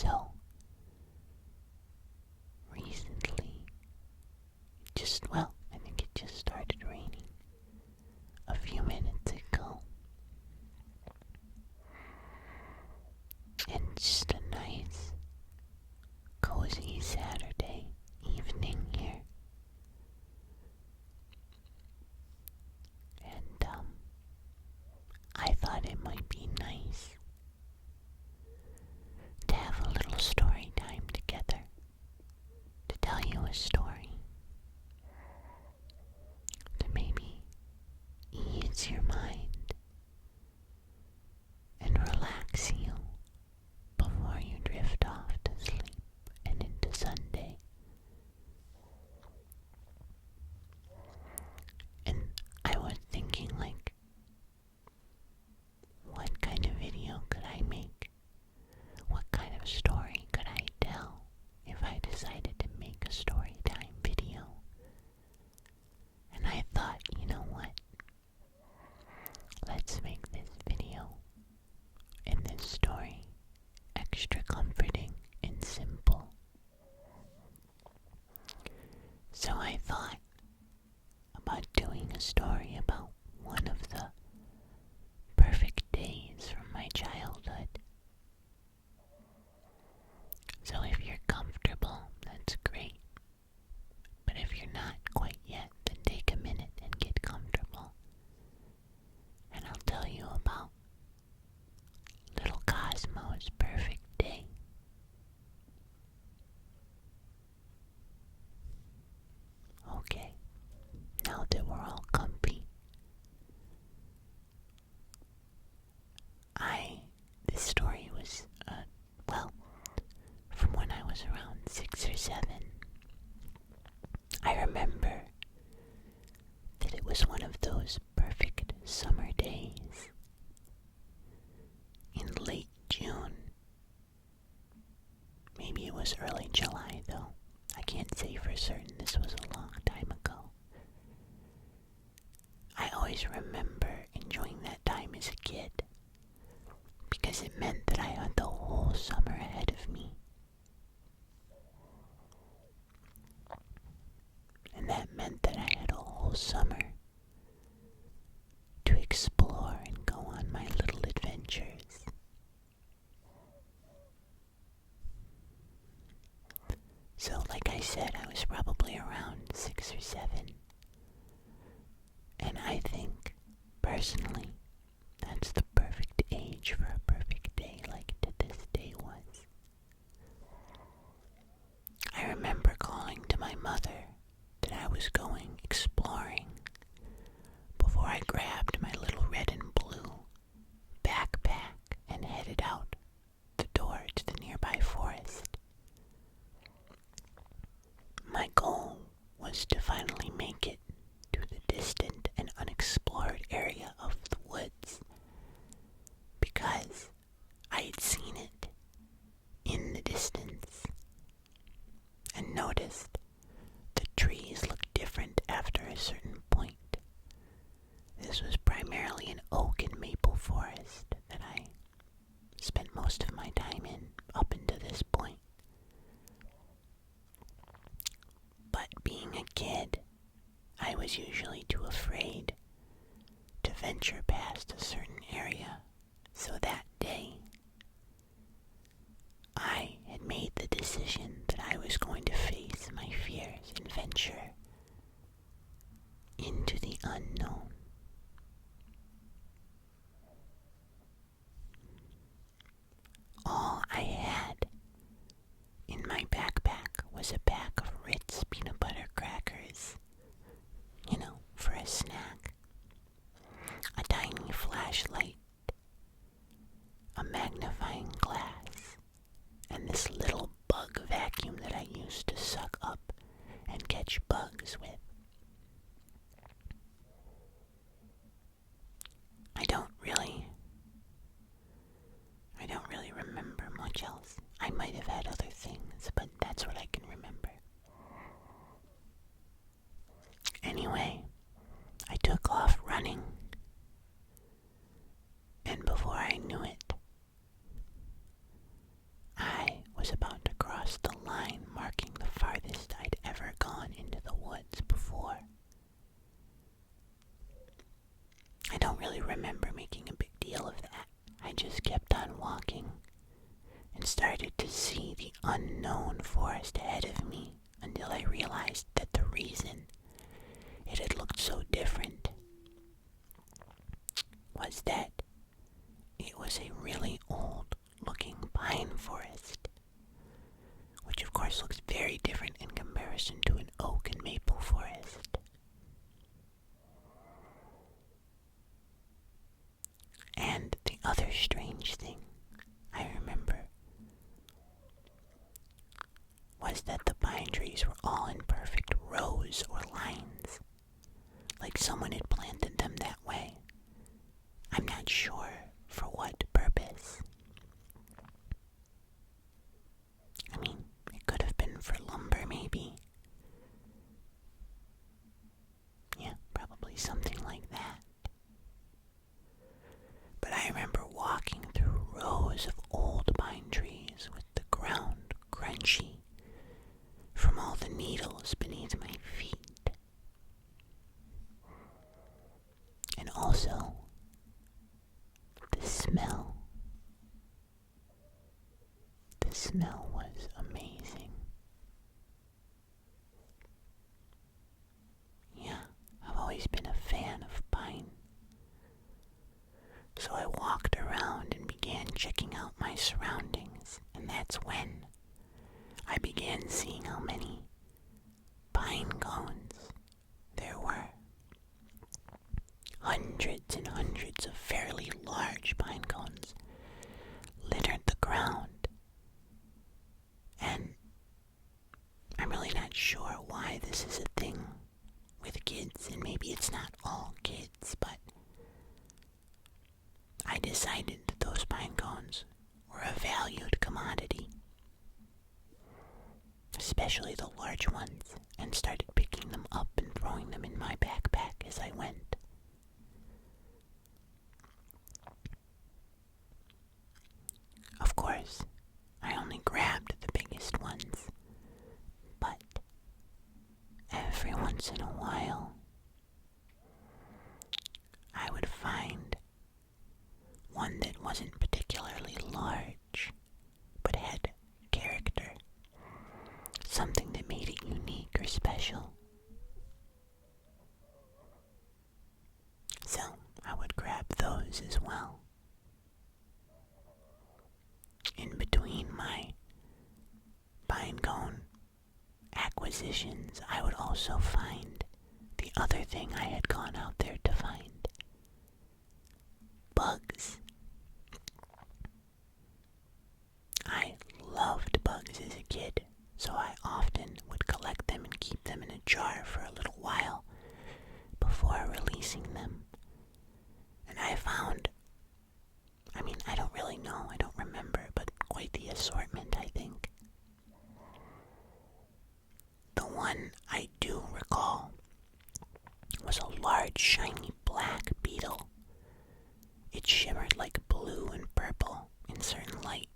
So, recently, I think it just started raining a few minutes ago. And just a nice, cozy Saturday evening here. And, I thought it might be nice to have a little story time together, to tell you a story, to maybe ease your mind and relax you before you drift off to sleep and into Sunday. And I was thinking, what kind of video could I make? What kind of story could I tell if I decided to make a story time video? And I thought, you know what? Let's make this video and this story extra comforting and simple. So I thought about doing a story about one of the perfect days from my childhood. So if you're comfortable, that's great. But if you're not quite yet, then take a minute and get comfortable. And I'll tell you about little Cosmo's perfect day. Okay, now that we're all comfy, this story was, from when I was around 6 or 7. I remember that it was one of those perfect summer days in late June. Maybe it was early July, though. I can't say for certain. This was a long time ago. I always remember enjoying that time as a kid because it meant that I had the whole summer ahead of me. And that meant that I had a whole summer to explore and go on my little adventures. So, like I said, I was probably around 6 or 7. And I think, personally, that's the perfect age for a perfect day like this day was. I remember calling to my mother that I was going exploring before I grabbed my little red and blue backpack and headed out the door to the nearby forest. My goal was to finally make it to the distant and unexplored area of the woods because I had seen it in the distance and noticed the trees looked different after a certain point. This was primarily an oak and maple forest that I spent most of my time in up until this point. But being a kid, I was usually too afraid to venture past a certain area. So that day, I had made the decision that I was going to face my fears and venture into the unknown. All I had in my backpack was a pack of Ritz peanut butter crackers, for a snack, a tiny flashlight, a magnifying glass, and this little bug vacuum that I used to suck up and catch bugs with. remember making a big deal of that. I just kept on walking and started to see the unknown forest ahead of me until I realized that the reason it had looked so different was that it was a really old looking pine forest, which of course looks very different in comparison to an oak and maple forest. And the other strange thing I remember was that the pine trees were all in perfect rows or lines, like someone had planted them that way. I'm not sure for what purpose. I mean, it could have been for lumber, maybe. Yeah, probably something like that. But I remember walking through rows of old pine trees with the ground crunchy from all the needles beneath my feet. And also, the smell. The smell was amazing. Yeah, I've always been a fan of pine. So I walked around and began checking out my surroundings, and that's when I began seeing how many pine cones there were. Hundreds and hundreds of fairly large pine cones littered the ground. And I'm really not sure why this is a thing with kids, and maybe it's not all kids, but I decided that those pine cones were a valued commodity, especially the large ones, and started picking them up and throwing them in my backpack as I went. Of course, I only grabbed the biggest ones, but every once in a while, I would find one that wasn't particularly large, but had character, something that made it unique or special. So I would grab those as well. In between my pine cone acquisitions, I would also find the other thing I had gone out there to find. Bugs. I loved bugs as a kid, so I often would collect them and keep them in a jar for a little while before releasing them. And I found, I don't really know, I don't remember, but quite the assortment, I think. The one I do recall was a large, shiny black beetle. It shimmered like blue and purple in certain light,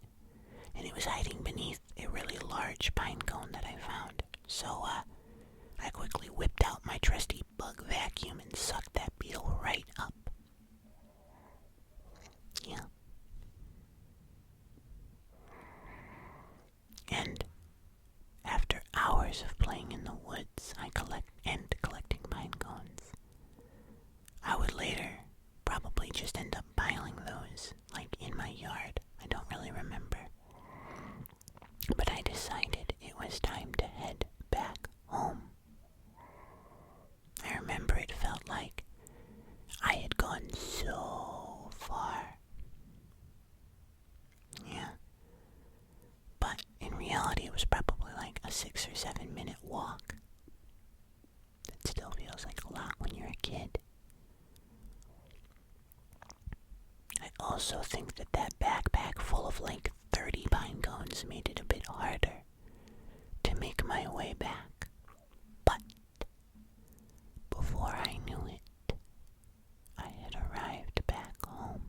and it was hiding beneath a really large pine cone that I found. So, I quickly whipped out my trusty bug vacuum and sucked that beetle right up. Yeah. And after hours of playing in the woods, collecting pine cones, I would later probably just end up piling those, like in my yard. I don't really remember. But I decided it was time to head back home. I remember it felt like I had gone so far. Yeah. But in reality, it was probably like a 6 or 7 minute walk. That still feels like a lot when you're a kid. I also think that backpack full of like 30 pine cones made it a bit harder to make my way back. But before I knew it, I had arrived back home.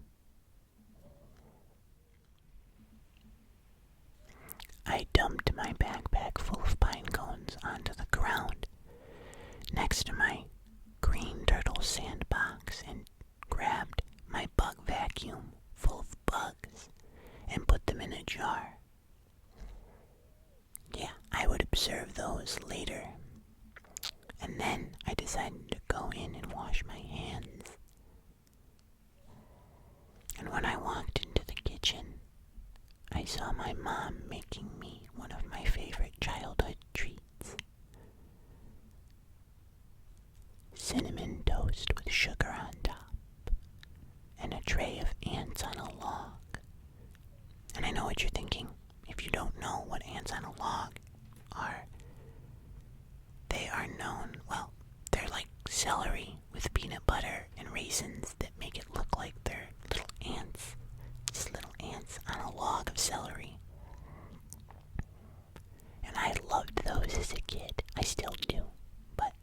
I dumped my backpack full of pine cones onto the ground next to my green turtle sandbox and grabbed decided to go in and wash my hands. And when I walked into the kitchen, I saw my mom making me one of my favorite childhood treats. Cinnamon toast with sugar on top, and a tray of ants on a log. And I know what you're thinking. If you don't know what ants on a log are, they are known, well, they're like celery with peanut butter and raisins that make it look like they're little ants. Just little ants on a log of celery. And I loved those as a kid. I still do, but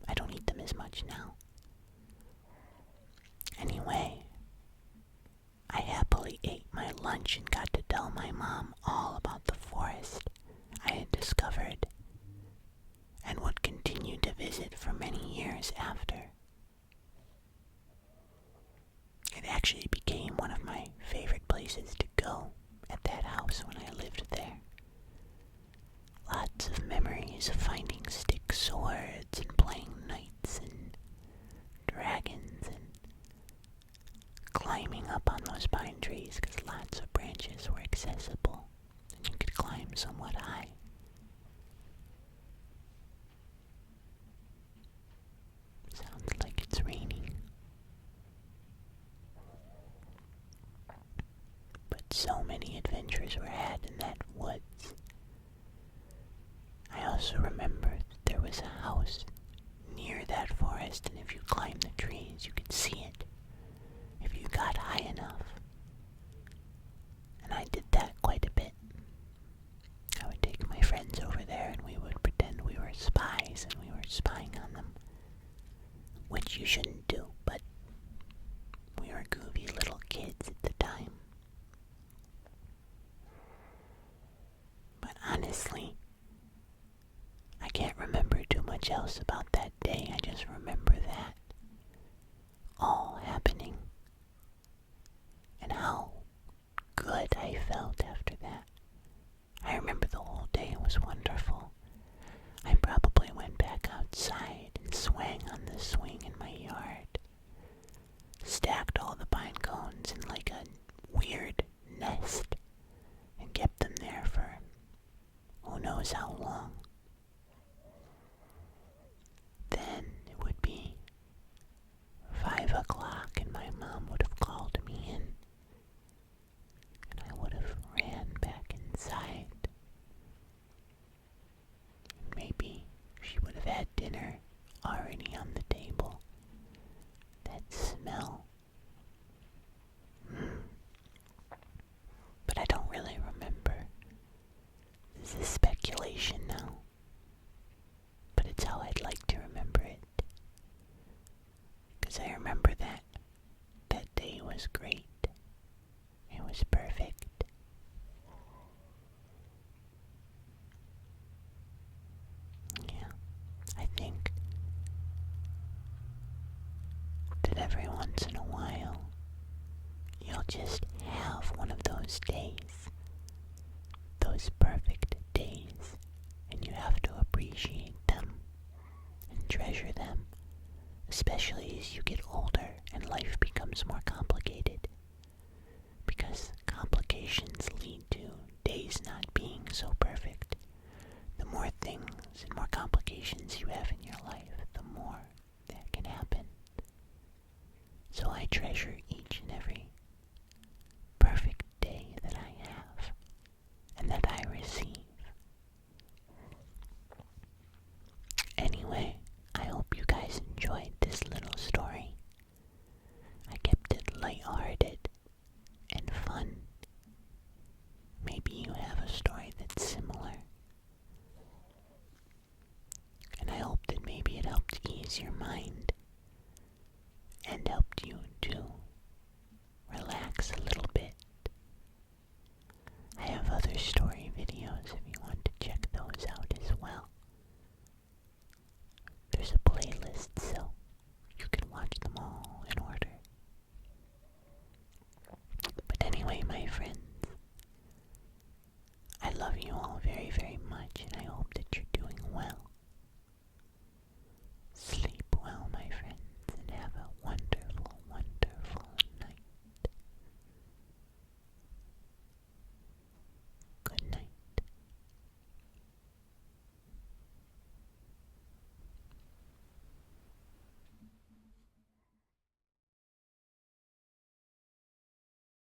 I don't eat them as much now. Anyway, I happily ate my lunch and got to tell my mom all about the forest I had discovered and would continue to visit for many years after. It actually became one of my favorite places to go at that house when I lived there. Lots of memories of finding stick swords and playing knights and dragons and climbing up on those pine trees because lots of branches were accessible and you could climb somewhat high. Sounds like it's raining. But so many adventures were had in that woods. I also remember that there was a house near that forest, and if you climbed the trees, you could see it if you got high enough. And I did that quite a bit. I would take my friends over there and we would pretend we were spies and we were spying on them. Which you shouldn't do, but we were goofy little kids at the time. But honestly, I can't remember too much else about that day. I just remember that all happening and how good I felt after that. I remember the whole day was wonderful. I probably went back outside and swang on the swing in my yard, stacked all the pine cones in like a weird nest, and kept them there for who knows how long. Then it would be 5 o'clock and my mom would have called me in, and I would have ran back inside. Maybe she would have had dinner already on the table. That smell. But I don't really remember. This is speculation now. But it's how I'd like to remember it. Because I remember that day was great. It was perfect. Yeah, I think that every once in a while, you'll just have one of those days, those perfect days, and you have to appreciate them and treasure them, especially as you get older and life becomes more complicated, because complications lead to days not being so perfect. The more things and more complications you have in your life, the more that can happen. So I treasure each and every perfect day that I have and that I receive. Anyway, I hope you guys enjoyed this little story. I kept it lighthearted and fun. Maybe you have a story that's similar. And I hope that maybe it helped ease your mind and help